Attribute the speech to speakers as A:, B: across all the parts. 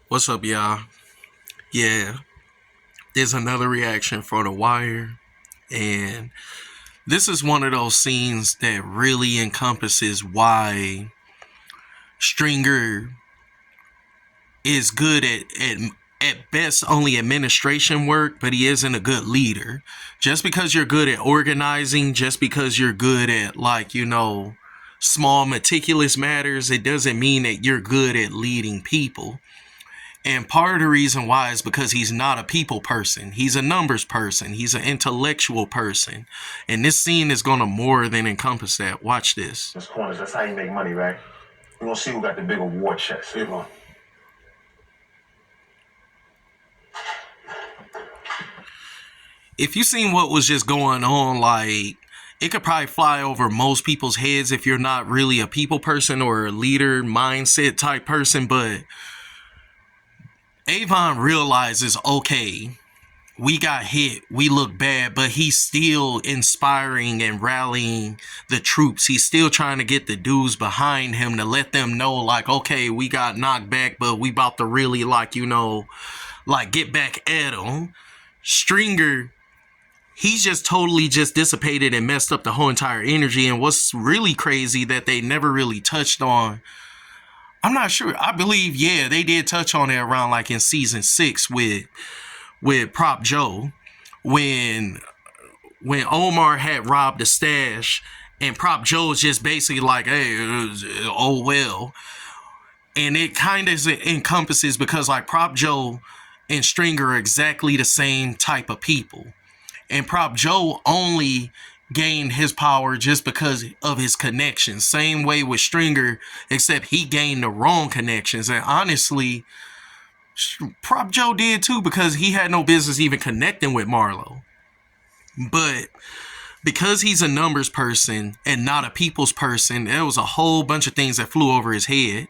A: What's up, y'all? Yeah, there's another reaction for The Wire, and this is one of those scenes that really encompasses why Stringer is good at best only administration work, but he isn't a good leader. Just because you're good at organizing, just because you're good at small meticulous matters, it doesn't mean that you're good at leading people. And part of the reason why is because he's not a people person. He's a numbers person. He's an intellectual person. And this scene is going to more than encompass that. Watch this.
B: Those corners, that's how you make money, right? We're going to see who got the bigger war chest. Avon.
A: If you seen what was just going on, like, it could probably fly over most people's heads if you're not really a people person or a leader mindset type person. But Avon realizes, okay, we got hit, we look bad, but he's still inspiring and rallying the troops. He's still trying to get the dudes behind him to let them know, like, okay, we got knocked back, but we about to really, get back at him. Stringer, he's just totally just dissipated and messed up the whole entire energy. And what's really crazy that they never really touched on, I'm not sure. I believe, yeah, they did touch on it around like in season 6 with Prop Joe, when Omar had robbed the stash, and Prop Joe's just basically like, hey, oh well. And it kind of encompasses because like Prop Joe and Stringer are exactly the same type of people. And Prop Joe only gained his power just because of his connections. Same way with Stringer, except he gained the wrong connections. And honestly, Prop Joe did too, because he had no business even connecting with Marlo. But because he's a numbers person and not a people's person, there was a whole bunch of things that flew over his head.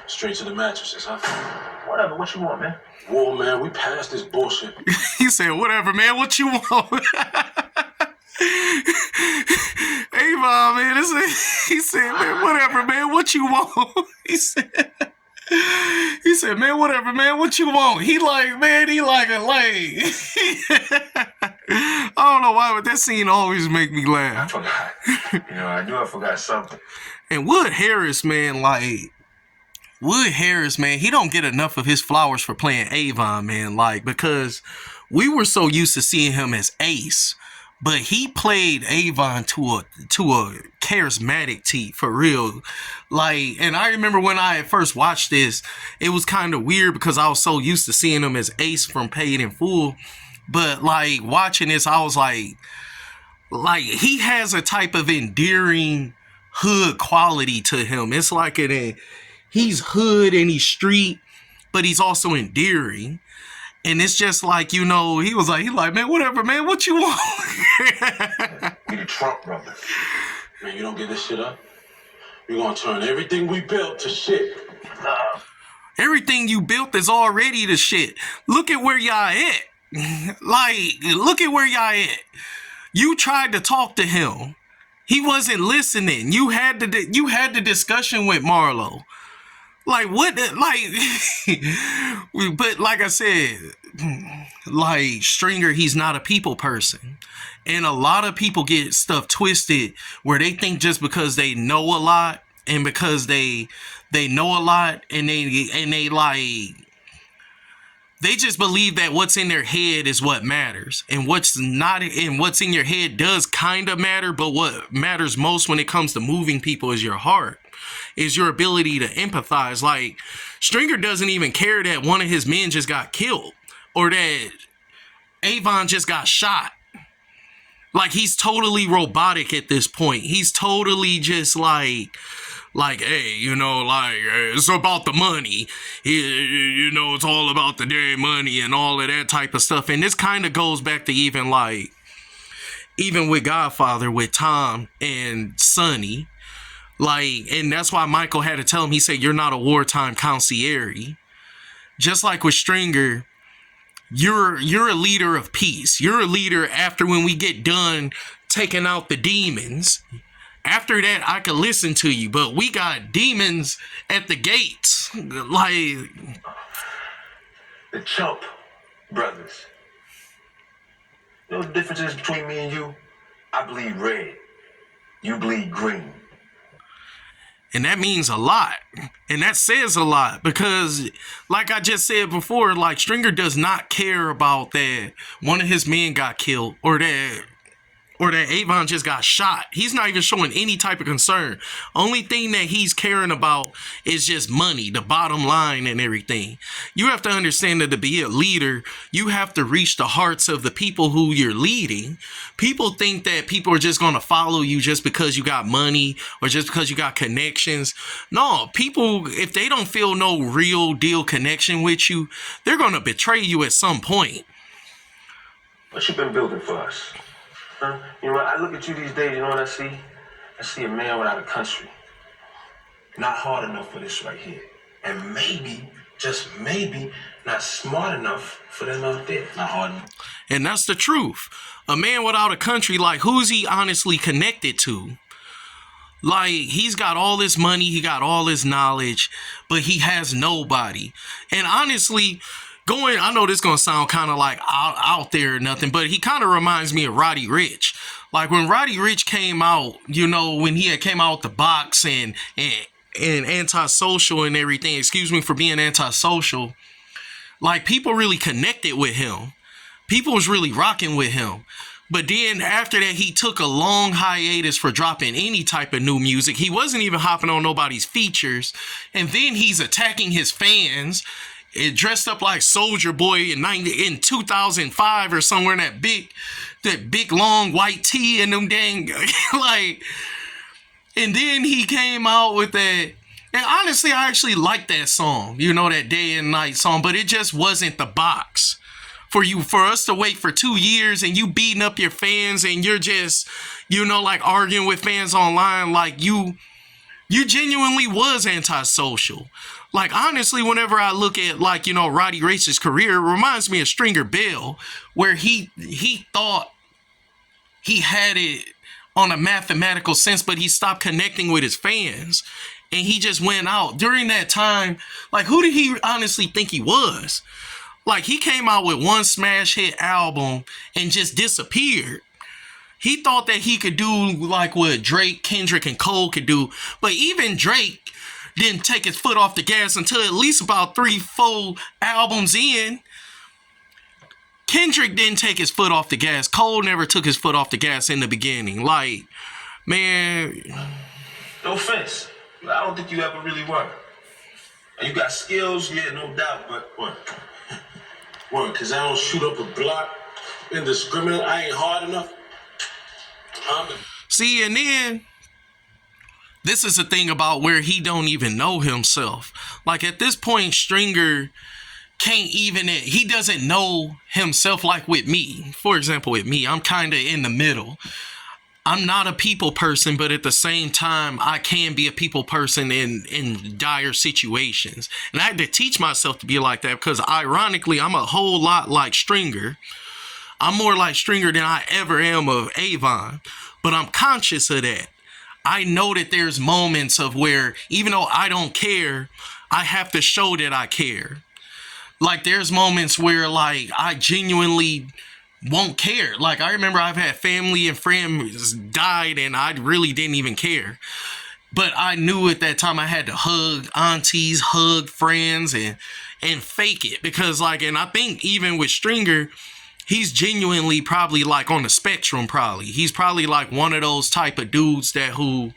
C: Straight to the mattresses, huh?
B: Whatever, what you want, man?
C: War, man, we passed this bullshit.
A: He said, whatever, man, what you want? Avon, man, he said, man, whatever, man, what you want? He said, man, whatever, man, what you want? He like, man, he like a lay. I don't know why, but that scene always make me
B: I
A: laugh.
B: forgot. I knew I forgot something.
A: And Wood Harris, man, he don't get enough of his flowers for playing Avon, man, because we were so used to seeing him as Ace, but he played Avon to a charismatic T, for real. And I remember when I first watched this, it was kind of weird because I was so used to seeing him as Ace from Paid in Full. But watching this, I was like he has a type of endearing hood quality to him. It's like he's hood and he's street, but he's also endearing. And it's just he was like, man, whatever, man, what you want?
B: We the Trump brothers.
C: Man, you don't get this shit up, we're gonna turn everything we built to shit.
A: Everything you built is already the shit. Look at where y'all at. Look at where y'all at. You tried to talk to him. He wasn't listening. You had the discussion with Marlo. But like I said, Stringer, he's not a people person. And a lot of people get stuff twisted where they think just because they know a lot and because they know a lot and they just believe that what's in their head is what matters, and what's not, and what's in your head does kind of matter, but what matters most when it comes to moving people is your heart, is your ability to empathize. Stringer doesn't even care that one of his men just got killed or that Avon just got shot. He's totally robotic at this point. He's totally just hey, it's about the money. It's all about the damn money and all of that type of stuff. And this kind of goes back to even with Godfather with Tom and Sonny. And that's why Michael had to tell him, he said, you're not a wartime concierge. Just like with Stringer, you're a leader of peace. You're a leader after when we get done taking out the demons. After that, I could listen to you, but we got demons at the gates. Like,
B: The Chump brothers. You know the difference is between me and you? I bleed red. You bleed green.
A: and that means a lot. And that says a lot because, like I just said before, like Stringer does not care about that one of his men got killed or that Avon just got shot. He's not even showing any type of concern. Only thing that he's caring about is just money, the bottom line and everything. You have to understand that to be a leader, you have to reach the hearts of the people who you're leading. People think that people are just going to follow you just because you got money or just because you got connections. No, people, if they don't feel no real deal connection with you, they're going to betray you at some point.
B: What you been building for us? Huh? You know what? I look at you these days, you know what I see? I see a man without a country. Not hard enough for this right here. And maybe, just maybe, not smart enough for them out there. Not hard enough.
A: And that's the truth. A man without a country, like, who's he honestly connected to? Like, he's got all this money, he got all this knowledge, but he has nobody. And honestly, I know this gonna sound kind of like out there or nothing, but he kind of reminds me of Roddy Ricch. Like when Roddy Ricch came out, you know, when he had came out with the box and antisocial and everything, excuse me for being antisocial, like people really connected with him. People was really rocking with him. But then after that, he took a long hiatus for dropping any type of new music. He wasn't even hopping on nobody's features. And then he's attacking his fans. It dressed up like Soldier Boy in 2005 or somewhere in that big long white tee and them dang like. And then he came out with that. And honestly, I actually like that song, you know, that Day and Night song, but it just wasn't the box for us to wait for 2 years and you beating up your fans and you're just, you know, like arguing with fans online. Like you genuinely was antisocial. Like, honestly, whenever I look at, like, you know, Roddy Ricch's career, it reminds me of Stringer Bell, where he thought he had it on a mathematical sense, but he stopped connecting with his fans. And he just went out. During that time, like, who did he honestly think he was? Like, he came out with one smash hit album and just disappeared. He thought that he could do like what Drake, Kendrick, and Cole could do. But even Drake didn't take his foot off the gas until at least about 3-4 albums in. Kendrick didn't take his foot off the gas. Cole never took his foot off the gas in the beginning. Like, man.
B: No offense. I don't think you ever really were. You got skills, yeah, no doubt, but what?
C: Word, because I don't shoot up a block indiscriminate. I ain't hard enough.
A: See, and then this is the thing about where he don't even know himself. Like at this point, Stringer he doesn't know himself. Like with me, for example, with me, I'm kind of in the middle. I'm not a people person, but at the same time, I can be a people person in dire situations. And I had to teach myself to be like that because ironically, I'm a whole lot like Stringer. I'm more like Stringer than I ever am of Avon, but I'm conscious of that. I know that there's moments of where, even though I don't care, I have to show that I care. Like there's moments where like I genuinely won't care. Like I remember I've had family and friends died and I really didn't even care. But I knew at that time I had to hug aunties, hug friends and fake it because like, and I think even with Stringer, he's genuinely probably like on the spectrum probably. He's probably like one of those type of dudes that who,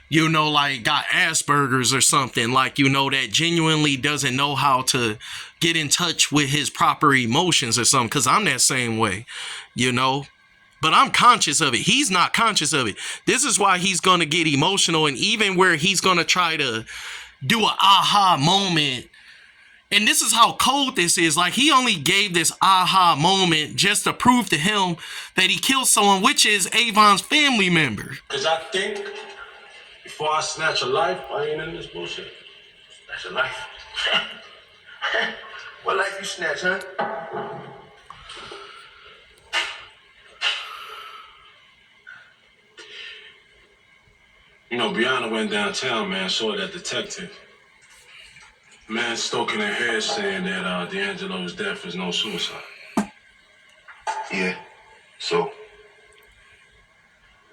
A: you know, like got Asperger's or something. Like, you know, that genuinely doesn't know how to get in touch with his proper emotions or something. Because I'm that same way, you know. But I'm conscious of it. He's not conscious of it. This is why he's going to get emotional. And even where he's going to try to do an aha moment. And this is how cold this is. Like, he only gave this aha moment just to prove to him that he killed someone, which is Avon's family member.
C: Because I think before I snatch a life, I ain't in this bullshit.
B: Snatch a life. What life you snatch, huh?
C: You know, Brianna went downtown, man, saw that detective. Man stoking her hair saying that D'Angelo's death is no suicide.
B: Yeah. So,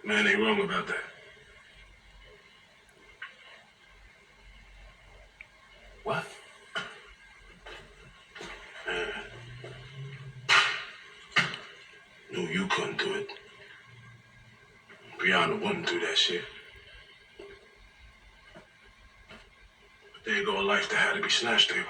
C: Man ain't wrong about that.
B: what?
C: Knew you couldn't do it. Brianna wouldn't do that shit. But there go a life that had to be snatched, Avon.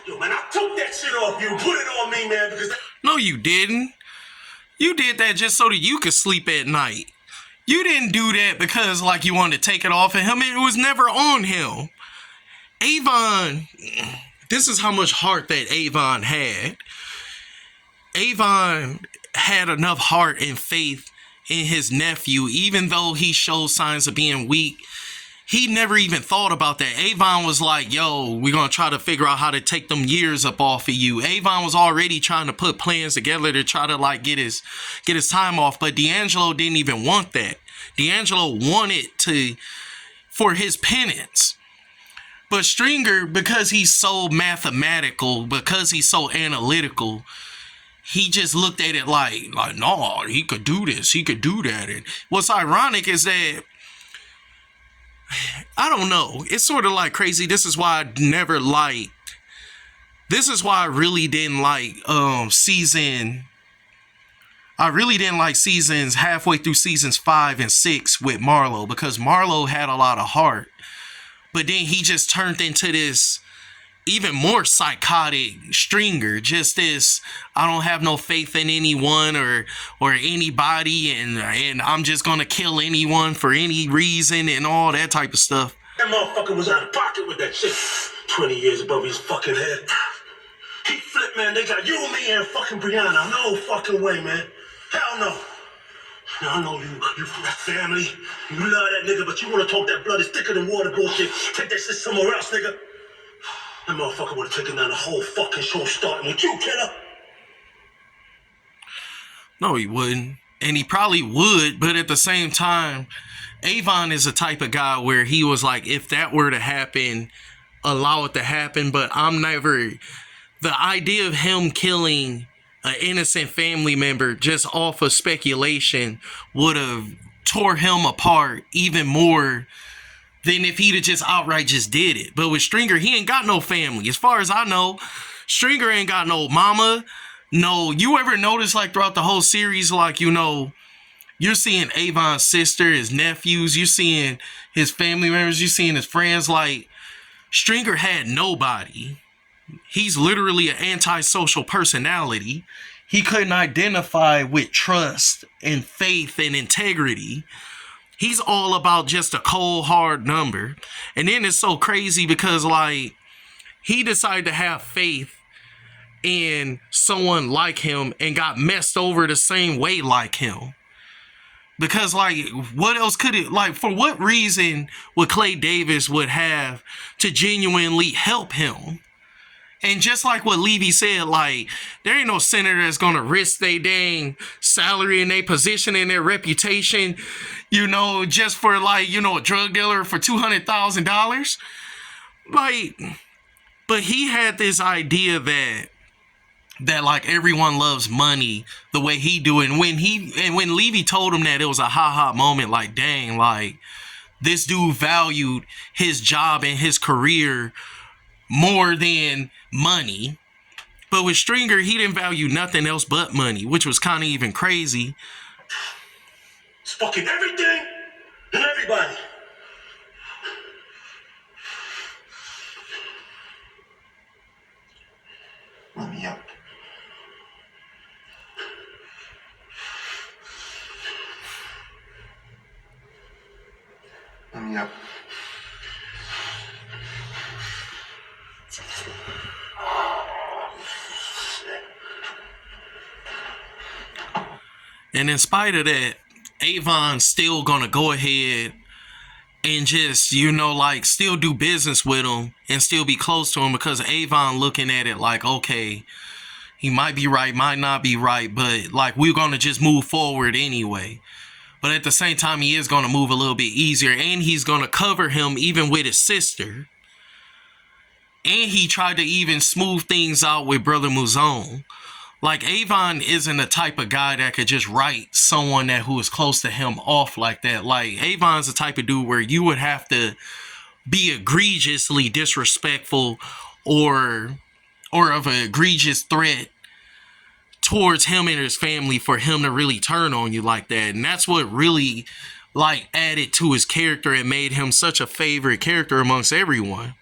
C: Yo, man, I took that shit off you. Put it on me, man, because...
A: No, you didn't. You did that just so that you could sleep at night. You didn't do that because, like, you wanted to take it off of him. It was never on him. Avon, this is how much heart that Avon had. Avon had enough heart and faith in his nephew, even though he showed signs of being weak. He never even thought about that. Avon was like, yo, we're going to try to figure out how to take them years up off of you. Avon was already trying to put plans together to try to like get his time off. But D'Angelo didn't even want that. D'Angelo wanted for his penance. But Stringer, because he's so mathematical, because he's so analytical, he just looked at it like, no, he could do this, he could do that. And what's ironic is that, I don't know, it's sort of like crazy. This is why I really didn't like seasons halfway through seasons 5 and 6 with Marlo, because Marlo had a lot of heart. But then he just turned into this even more psychotic Stringer, just this, I don't have no faith in anyone or anybody, and I'm just gonna kill anyone for any reason and all that type of stuff.
C: That motherfucker was out of pocket with that shit. 20 years above his fucking head. He flipped, man. They got you, me, and fucking Brianna. No fucking way, man. Hell no. Now, I know you from that family. You love that nigga, but you want to talk that blood is thicker than water bullshit. Take that shit somewhere else, nigga. That motherfucker would have taken down the whole fucking show starting with you, kidder.
A: No, he wouldn't. And he probably would, but at the same time, Avon is the type of guy where he was like, if that were to happen, allow it to happen. But the idea of him killing an innocent family member just off of speculation would have tore him apart even more than if he'd have just outright just did it. But with Stringer, he ain't got no family. As far as I know, Stringer ain't got no mama. No, you ever notice like throughout the whole series, like, you know, you're seeing Avon's sister, his nephews, you're seeing his family members, you're seeing his friends. Like, Stringer had nobody. He's literally an antisocial personality. He couldn't identify with trust and faith and integrity. He's all about just a cold, hard number. And then it's so crazy because, like, he decided to have faith in someone like him and got messed over the same way like him. Because, like, what else could it, like, for what reason would Clay Davis would have to genuinely help him? And just like what Levy said, like, there ain't no senator that's going to risk their dang salary and their position and their reputation, you know, just for, like, you know, a drug dealer for $200,000. Like, but he had this idea that like everyone loves money the way he do it. And when Levy told him that, it was a ha moment, like, dang, like, this dude valued his job and his career more than money. But with Stringer, he didn't value nothing else but money, which was kind of even crazy.
C: It's fucking everything and everybody.
B: Let me up. Let me up.
A: And in spite of that, Avon's still gonna go ahead and just, like, still do business with him and still be close to him, because Avon looking at it like, okay, he might be right, might not be right, but like, we're gonna just move forward anyway. But at the same time, he is gonna move a little bit easier, and he's gonna cover him even with his sister. And he tried to even smooth things out with Brother Muzone. Like, Avon isn't the type of guy that could just write someone who is close to him off like that. Like, Avon's the type of dude where you would have to be egregiously disrespectful or of an egregious threat towards him and his family for him to really turn on you like that. And that's what really, like, added to his character and made him such a favorite character amongst everyone.